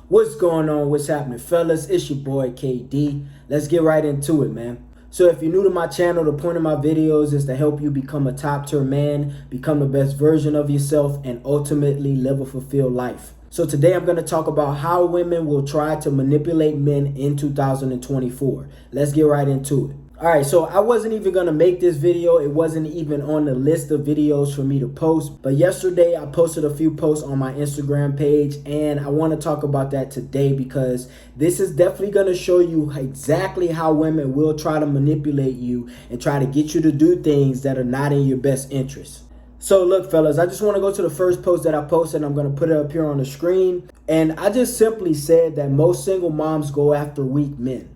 What's going on? What's happening, fellas? It's your boy KD. Let's get right into it, man. So if you're new to my channel, the point of my videos is to help you become a top tier man, become the best version of yourself, and ultimately live a fulfilled life. So today I'm going to talk about how women will try to manipulate men in 2024. Let's get right into it. All right, so I wasn't even going to make this video. It wasn't even on the list of videos for me to post. But yesterday I posted a few posts on my Instagram page, and I want to talk about that today because this is definitely going to show you exactly how women will try to manipulate you and try to get you to do things that are not in your best interest. So look, fellas, I just want to go to the first post that I posted. I'm going to put it up here on the screen. And I just simply said that most single moms go after weak men.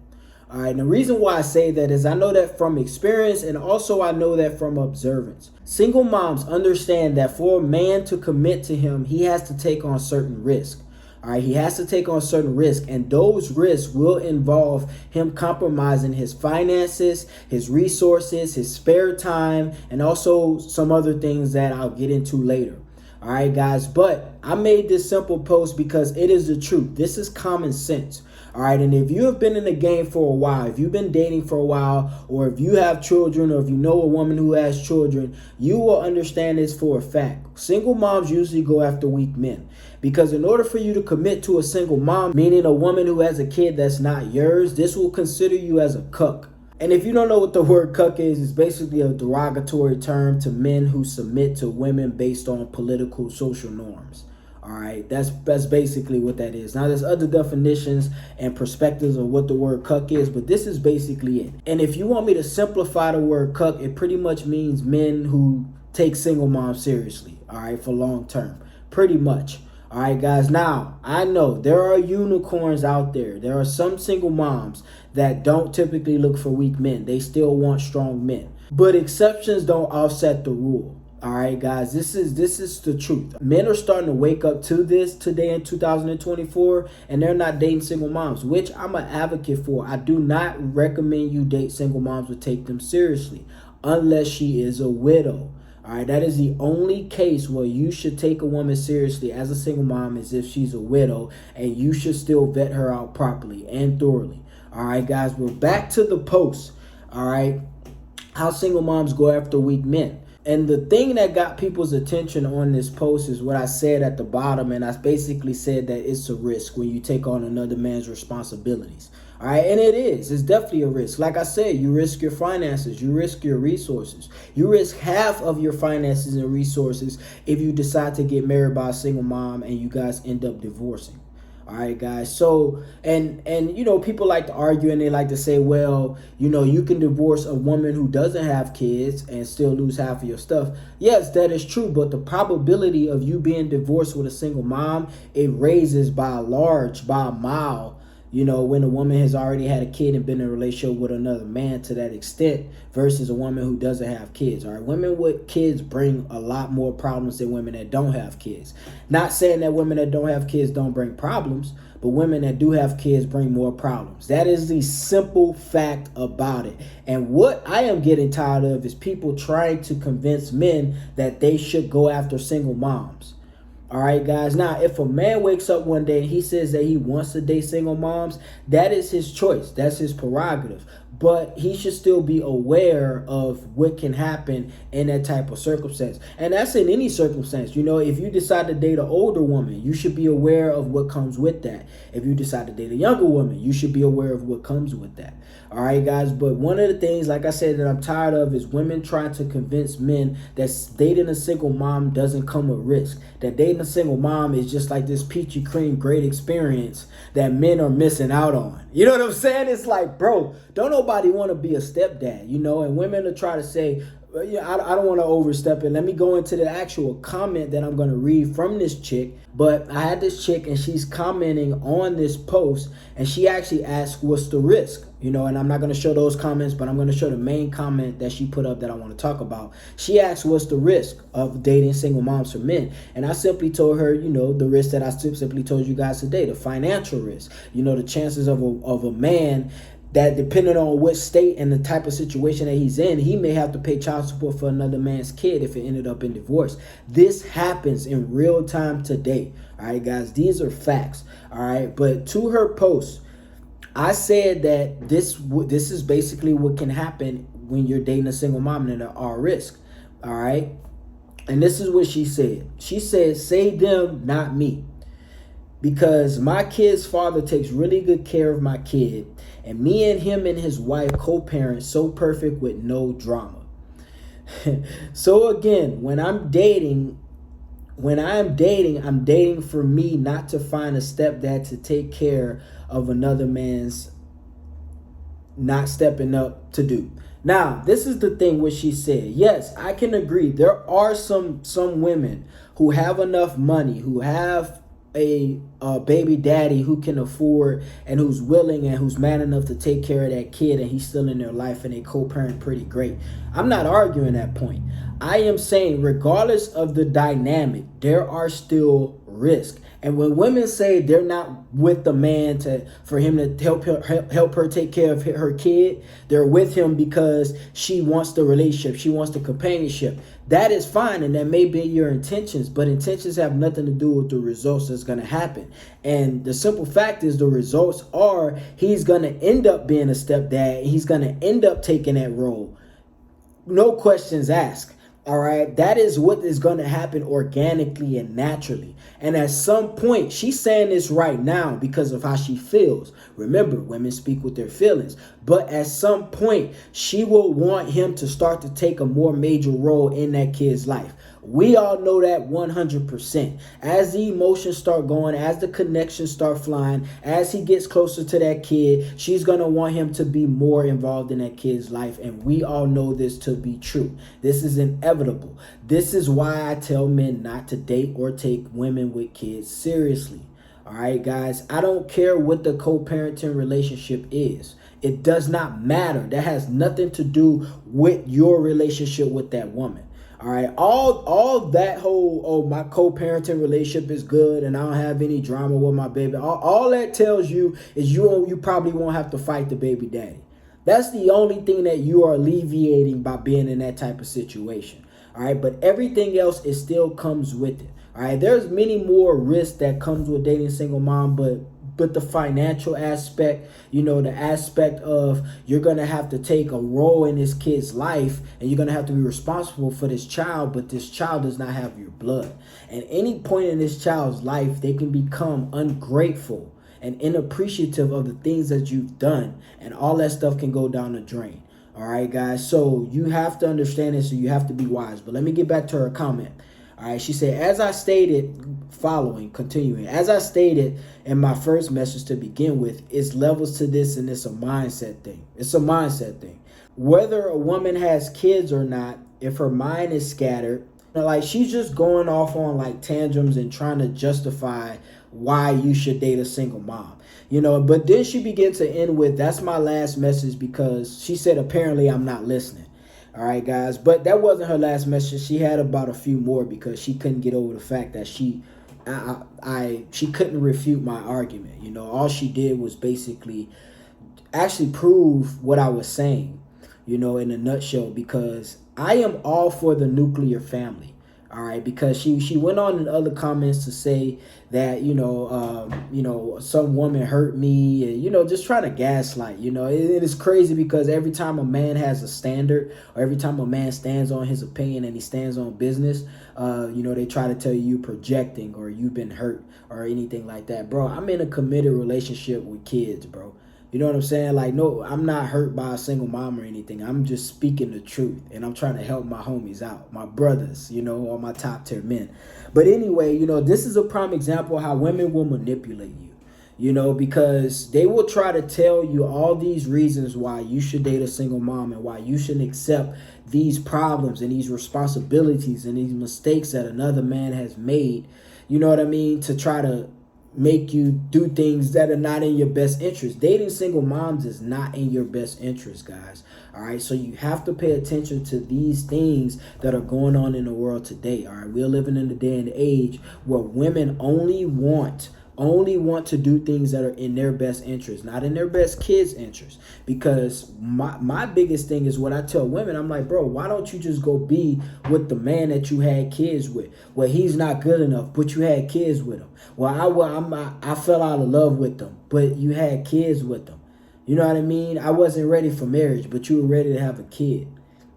All right, and the reason why I say that is I know that from experience, and also I know that from observance. Single moms understand that for a man to commit to him, he has to take on certain risk. All right, he has to take on certain risk, and those risks will involve him compromising his finances, his resources, his spare time, and also some other things that I'll get into later. All right, guys, but I made this simple post because it is the truth. This is common sense. All right, and if you have been in the game for a while, if you've been dating for a while, or if you have children, or if you know a woman who has children, you will understand this for a fact. Single moms usually go after weak men because in order for you to commit to a single mom, meaning a woman who has a kid that's not yours, this will consider you as a cuck. And if you don't know what the word cuck is, it's basically a derogatory term to men who submit to women based on political social norms. All right, that's basically what that is. Now, there's other definitions and perspectives of what the word cuck is, but this is basically it. And if you want me to simplify the word cuck, it pretty much means men who take single moms seriously, all right, for long term, pretty much. All right, guys. Now, I know there are unicorns out there. There are some single moms that don't typically look for weak men. They still want strong men. But exceptions don't offset the rule. All right, guys, this is the truth. Men are starting to wake up to this today in 2024, and they're not dating single moms, which I'm an advocate for. I do not recommend you date single moms or take them seriously unless she is a widow. All right, that is the only case where you should take a woman seriously as a single mom is if she's a widow, and you should still vet her out properly and thoroughly. All right, guys, we're back to the post. All right, how single moms go after weak men. And the thing that got people's attention on this post is what I said at the bottom. And I basically said that it's a risk when you take on another man's responsibilities. All right. And it is. It's definitely a risk. Like I said, you risk your finances. You risk your resources. You risk half of your finances and resources if you decide to get married by a single mom and you guys end up divorcing. All right, guys. So, and you know, people like to argue and they like to say, well, you know, you can divorce a woman who doesn't have kids and still lose half of your stuff. Yes, that is true. But the probability of you being divorced with a single mom, it raises by a mile, you know, when a woman has already had a kid and been in a relationship with another man to that extent versus a woman who doesn't have kids. All right, women with kids bring a lot more problems than women that don't have kids. Not saying that women that don't have kids don't bring problems, but women that do have kids bring more problems. That is the simple fact about it. And what I am getting tired of is people trying to convince men that they should go after single moms. All right, guys. Now, if a man wakes up one day and he says that he wants to date single moms, that is his choice. That's his prerogative. But he should still be aware of what can happen in that type of circumstance. And that's in any circumstance. You know, if you decide to date an older woman, you should be aware of what comes with that. If you decide to date a younger woman, you should be aware of what comes with that. All right, guys. But one of the things, like I said, that I'm tired of is women trying to convince men that dating a single mom doesn't come with risk. That dating a single mom is just like this peachy cream great experience that men are missing out on. You know what I'm saying? It's like, bro, don't nobody want to be a stepdad, you know, and women will try to say, yeah, I don't want to overstep it. Let me go into the actual comment that I'm going to read from this chick. But I had this chick and she's commenting on this post and she actually asked, what's the risk? You know, and I'm not going to show those comments, but I'm going to show the main comment that she put up that I want to talk about. She asked, what's the risk of dating single moms for men? And I simply told her, you know, the risk that I simply told you guys today, the financial risk, you know, the chances of a man that depending on what state and the type of situation that he's in, he may have to pay child support for another man's kid if it ended up in divorce. This happens in real time today. All right, guys, these are facts. All right, but to her post, I said that this is basically what can happen when you're dating a single mom and at all risk. All right, and this is what she said. She said, "Say them, not me. Because my kid's father takes really good care of my kid, and me and him and his wife co-parent so perfect with no drama." So again, when I'm dating, I'm dating for me not to find a stepdad to take care of another man's not stepping up to do. Now, this is the thing what she said. Yes, I can agree. There are some women who have enough money, who have a baby daddy who can afford and who's willing and who's man enough to take care of that kid, and he's still in their life and they co-parent pretty great. I'm not arguing that point. I am saying regardless of the dynamic, there are still risks. And when women say they're not with the man for him to help her take care of her kid, they're with him because she wants the relationship, she wants the companionship. That is fine, and that may be your intentions, but intentions have nothing to do with the results that's going to happen. And the simple fact is the results are he's going to end up being a stepdad. He's going to end up taking that role. No questions asked. All right, that is what is going to happen organically and naturally. And at some point, she's saying this right now because of how she feels. Remember, women speak with their feelings. But at some point, she will want him to start to take a more major role in that kid's life. We all know that 100%. As the emotions start going, as the connections start flying, as he gets closer to that kid, she's going to want him to be more involved in that kid's life. And we all know this to be true. This is inevitable. This is why I tell men not to date or take women with kids seriously. All right, guys, I don't care what the co-parenting relationship is. It does not matter. That has nothing to do with your relationship with that woman. All right, all that whole, oh, my co-parenting relationship is good and I don't have any drama with my baby. All that tells you is you probably won't have to fight the baby daddy. That's the only thing that you are alleviating by being in that type of situation. All right, but everything else, it still comes with it. All right, there's many more risks that comes with dating a single mom, but the financial aspect, the aspect of you're going to have to take a role in this kid's life and you're going to have to be responsible for this child, but this child does not have your blood. At any point in this child's life, they can become ungrateful and inappreciative of the things that you've done, and all that stuff can go down the drain. All right, guys, so you have to understand this, so you have to be wise. But let me get back to her comment. All right, she said, as I stated in my first message to begin with, it's levels to this, and it's a mindset thing. It's a mindset thing. Whether a woman has kids or not, if her mind is scattered, like she's just going off on like tantrums and trying to justify why you should date a single mom. But then she began to end with, that's my last message, because she said, apparently I'm not listening. All right, guys, but that wasn't her last message. She had about a few more because she couldn't get over the fact that she couldn't refute my argument. All she did was basically actually prove what I was saying, in a nutshell, because I am all for the nuclear family. All right, because she went on in other comments to say that, some woman hurt me and, just trying to gaslight, and it's crazy because every time a man has a standard, or every time a man stands on his opinion and he stands on business, they try to tell you projecting or you've been hurt or anything like that. Bro, I'm in a committed relationship with kids, bro. You know what I'm saying? Like, no, I'm not hurt by a single mom or anything. I'm just speaking the truth, and I'm trying to help my homies out, my brothers, all my top tier men. But anyway, this is a prime example of how women will manipulate you, because they will try to tell you all these reasons why you should date a single mom and why you shouldn't accept these problems and these responsibilities and these mistakes that another man has made, you know what I mean, to try to make you do things that are not in your best interest. Dating single moms is not in your best interest, guys. All right, so you have to pay attention to these things that are going on in the world today. All right, we're living in the day and age where women only want only want to do things that are in their best interest, not in their best kids' interest. Because my biggest thing is what I tell women. I'm like, bro, why don't you just go be with the man that you had kids with? Well, he's not good enough, but you had kids with him. Well, I fell out of love with them, but you had kids with them. You know what I mean? I wasn't ready for marriage, but you were ready to have a kid.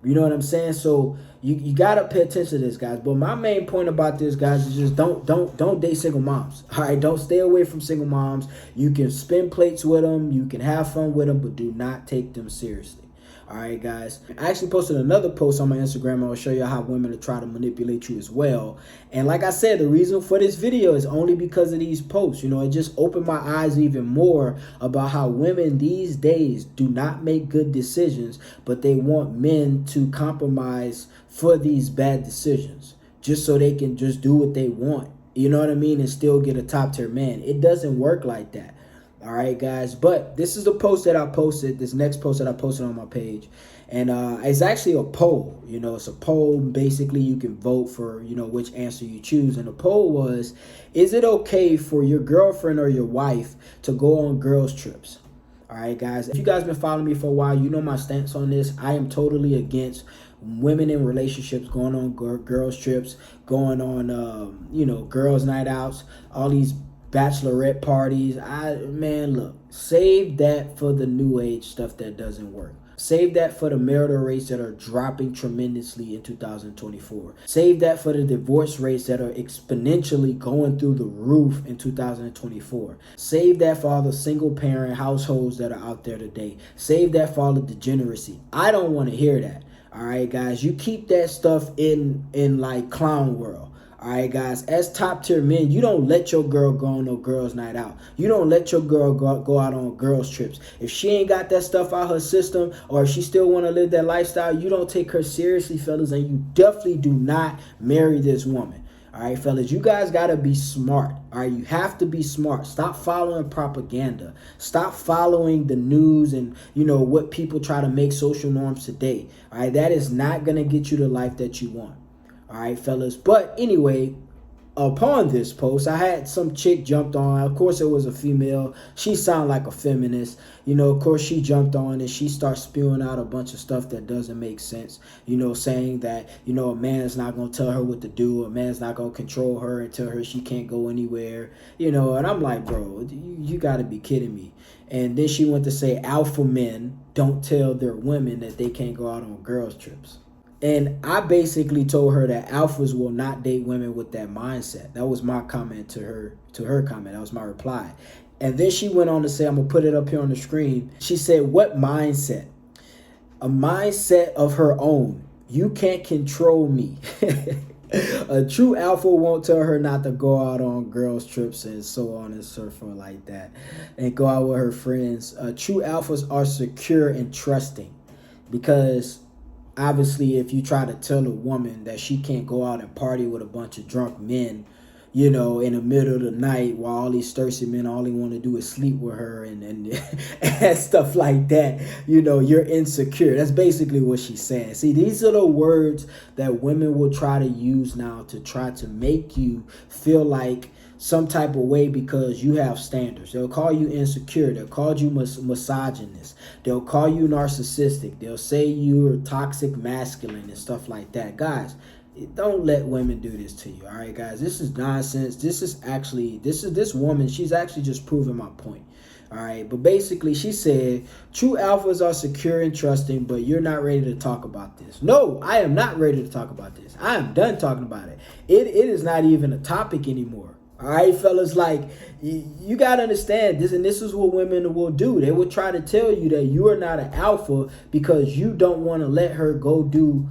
You know what I'm saying? So you gotta pay attention to this, guys. But my main point about this, guys, is just don't date single moms. All right, don't stay away from single moms. You can spin plates with them, you can have fun with them, but do not take them seriously. All right, guys. I actually posted another post on my Instagram. I'll show you how women will try to manipulate you as well. And like I said, the reason for this video is only because of these posts. You know, it just opened my eyes even more about how women these days do not make good decisions, but they want men to compromise for these bad decisions just so they can just do what they want. You know what I mean? And still get a top tier man. It doesn't work like that. All right, guys, but this is the post that I posted, this next post that I posted on my page. And it's actually a poll. You know, it's a poll. Basically, you can vote for, you know, which answer you choose. And the poll was, is it okay for your girlfriend or your wife to go on girls' trips? All right, guys, if you guys been following me for a while, you know my stance on this. I am totally against women in relationships going on girls' trips, going on, you know, girls' night outs, all these bachelorette parties. Man, look, save that for the new age stuff that doesn't work. Save that for the marital rates that are dropping tremendously in 2024. Save that for the divorce rates that are exponentially going through the roof in 2024. Save that for all the single parent households that are out there today. Save that for all the degeneracy. I don't want to hear that. All right, guys, you keep that stuff in like clown world. All right, guys, as top tier men, you don't let your girl go on no girls' night out. You don't let your girl go out on girls' trips. If she ain't got that stuff out her system, or if she still want to live that lifestyle, you don't take her seriously, fellas, and you definitely do not marry this woman. All right, fellas, you guys got to be smart. All right, you have to be smart. Stop following propaganda. Stop following the news and, you know, what people try to make social norms today. All right, that is not going to get you the life that you want. All right, fellas. But anyway, upon this post, I had some chick jumped on. Of course, it was a female. She sounded like a feminist. You know, of course, she jumped on and she starts spewing out a bunch of stuff that doesn't make sense. You know, saying that, you know, a man's not going to tell her what to do. A man's not going to control her and tell her she can't go anywhere. You know, and I'm like, bro, you got to be kidding me. And then she went to say alpha men don't tell their women that they can't go out on girls' trips. And I basically told her that alphas will not date women with that mindset. That was my comment to her comment. That was my reply. And then she went on to say, I'm going to put it up here on the screen. She said, what mindset? A mindset of her own. You can't control me. A true alpha won't tell her not to go out on girls' trips and so on and so forth like that. And go out with her friends. True alphas are secure and trusting. Because obviously, if you try to tell a woman that she can't go out and party with a bunch of drunk men, you know, in the middle of the night while all these thirsty men, all they want to do is sleep with her and stuff like that, you know, you're insecure. That's basically what she's saying. See, these are the words that women will try to use now to try to make you feel like some type of way because you have standards. They'll call you insecure. They'll call you misogynist. They'll call you narcissistic. They'll say you're toxic masculine and stuff like that. Guys, don't let women do this to you. All right, guys, this is nonsense. This woman, she's actually just proving my point. All right, but basically she said, true alphas are secure and trusting, but you're not ready to talk about this. No, I am not ready to talk about this. I am done talking about it. It is not even a topic anymore. All right, fellas, like, you got to understand this, and this is what women will do. They will try to tell you that you are not an alpha because you don't want to let her go do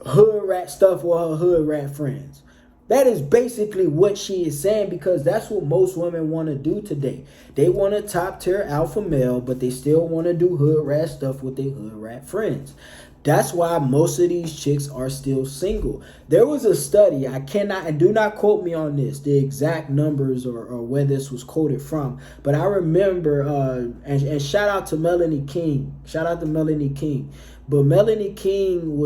hood rat stuff with her hood rat friends. That is basically what she is saying because that's what most women want to do today. They want a top tier alpha male, but they still want to do hood rat stuff with their hood rat friends. That's why most of these chicks are still single. There was a study, I cannot, and do not quote me on this, the exact numbers or where this was quoted from, but I remember, and shout out to Melanie King. Shout out to Melanie King. But Melanie King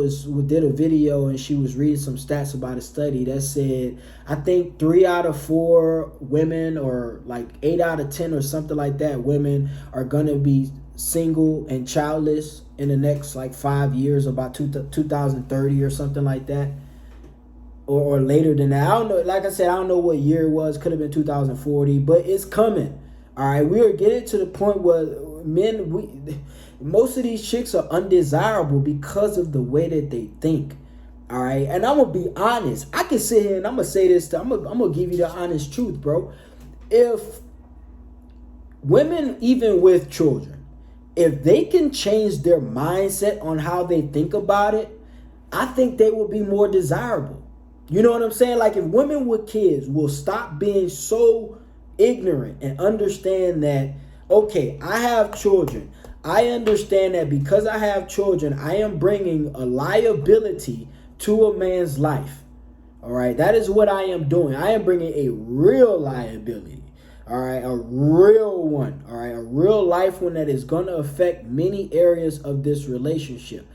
did a video, and she was reading some stats about a study that said, I think 3 out of 4 women, or like 8 out of 10 or something like that, women are gonna be single and childless in the next like 5 years, about 2030 or something like that, or later than that. I don't know. Like I said, I don't know what year it was. Could have been 2040, but it's coming. All right, we are getting to the point where most of these chicks are undesirable because of the way that they think. All right, and I'm gonna be honest. I can sit here and I'm gonna say this. I'm gonna give you the honest truth, bro. If women, even with children, if they can change their mindset on how they think about it, I think they will be more desirable. You know what I'm saying? Like, if women with kids will stop being so ignorant and understand that, okay, I have children. I understand that because I have children, I am bringing a liability to a man's life. All right, that is what I am doing. I am bringing a real liability. All right, a real one. All right, a real life one that is going to affect many areas of this relationship.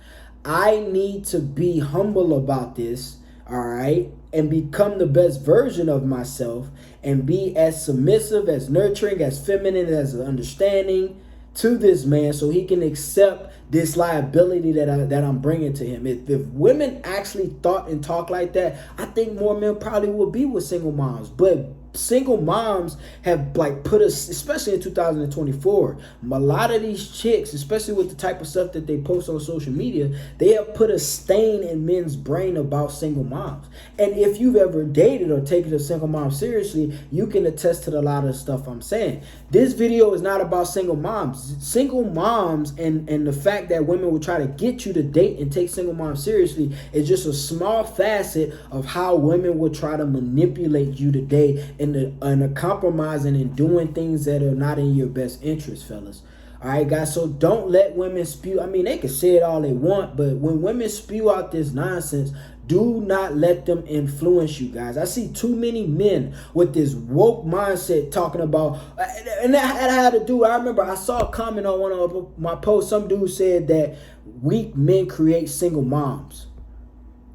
I need to be humble about this. All right, and become the best version of myself, and be as submissive, as nurturing, as feminine, as understanding to this man, so he can accept this liability that I'm bringing to him. If women actually thought and talk like that, I think more men probably would be with single moms. But single moms have like put us, especially in 2024, a lot of these chicks, especially with the type of stuff that they post on social media, they have put a stain in men's brain about single moms. And if you've ever dated or taken a single mom seriously, you can attest to a lot of the stuff I'm saying. This video is not about single moms. Single moms and the fact that women will try to get you to date and take single moms seriously is just a small facet of how women will try to manipulate you today in the compromising and doing things that are not in your best interest, fellas. All right, guys, so don't let women spew. I mean, they can say it all they want, but when women spew out this nonsense, do not let them influence you, guys. I see too many men with this woke mindset talking about, and that had to do, I remember I saw a comment on one of my posts. Some dude said that weak men create single moms.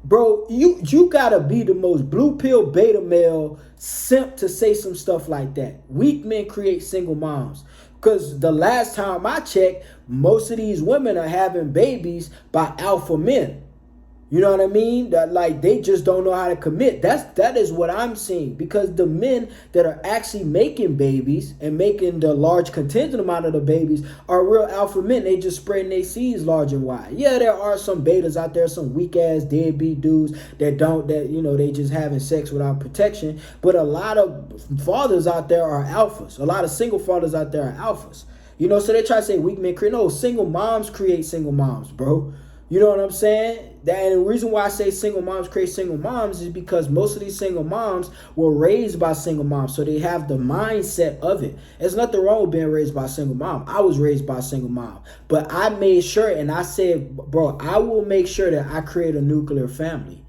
Bro, you gotta be the most blue pill beta male simp to say some stuff like that. Weak men create single moms. Because the last time I checked, most of these women are having babies by alpha men. You know what I mean? That, like, they just don't know how to commit. That is what I'm seeing. Because the men that are actually making babies and making the large contingent amount of the babies are real alpha men. They just spreading their seeds large and wide. Yeah, there are some betas out there, some weak ass deadbeat dudes that they just having sex without protection. But a lot of fathers out there are alphas. A lot of single fathers out there are alphas. You know, so they try to say weak men create. No, single moms create single moms, bro. You know what I'm saying? And the reason why I say single moms create single moms is because most of these single moms were raised by single moms. So they have the mindset of it. There's nothing wrong with being raised by a single mom. I was raised by a single mom. But I made sure, and I said, bro, I will make sure that I create a nuclear family.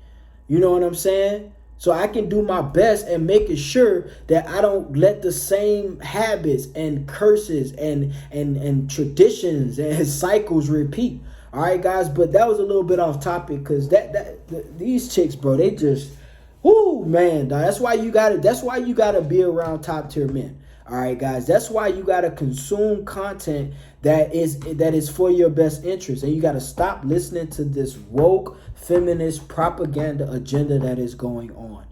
You know what I'm saying? So I can do my best and making sure that I don't let the same habits and curses and traditions and cycles repeat. All right, guys, but that was a little bit off topic because these chicks, bro, they just, whoo, man, dog. That's why you gotta be around top tier men. All right, guys, that's why you gotta consume content that is for your best interest, and you gotta stop listening to this woke feminist propaganda agenda that is going on.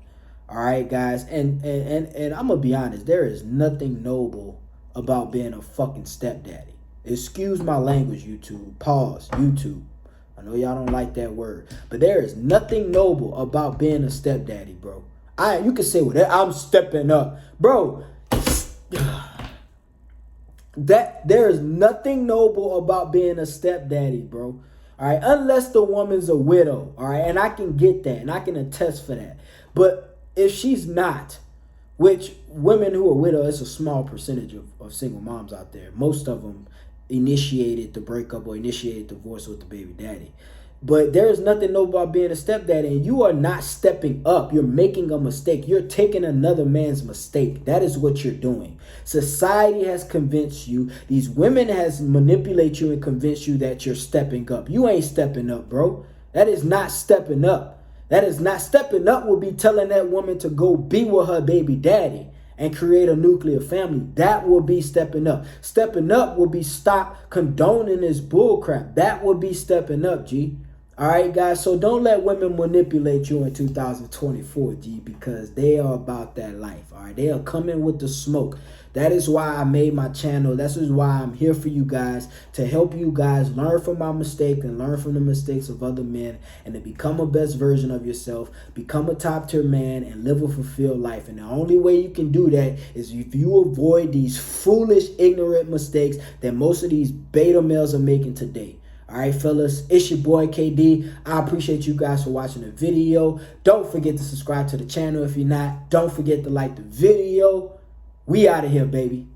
All right, guys, and I'm gonna be honest, there is nothing noble about being a fucking stepdaddy. Excuse my language, YouTube. Pause, YouTube. I know y'all don't like that word. But there is nothing noble about being a stepdaddy, bro. You can say whatever. I'm stepping up. Bro, there is nothing noble about being a stepdaddy, bro. All right, unless the woman's a widow. All right, and I can get that, and I can attest for that. But if she's not, which women who are widows, it's a small percentage of single moms out there. Most of them initiated the breakup or initiated divorce with the baby daddy. But there is nothing new about being a stepdaddy, and you are not stepping up. You're making a mistake. You're taking another man's mistake. That is what you're doing. Society has convinced you. These women has manipulated you and convinced you that you're stepping up. You ain't stepping up, bro. That is not stepping up. That is not stepping up. Will be telling that woman to go be with her baby daddy and create a nuclear family. That will be stepping up. Stepping up will be stop condoning this bullcrap. That will be stepping up, G. All right, guys, so don't let women manipulate you in 2024, G, because they are about that life, all right? They are coming with the smoke. That is why I made my channel. That is why I'm here for you guys, to help you guys learn from my mistake and learn from the mistakes of other men and to become a best version of yourself, become a top-tier man, and live a fulfilled life. And the only way you can do that is if you avoid these foolish, ignorant mistakes that most of these beta males are making today. All right, fellas, it's your boy KD. I appreciate you guys for watching the video. Don't forget to subscribe to the channel if you're not. Don't forget to like the video. We out of here, baby.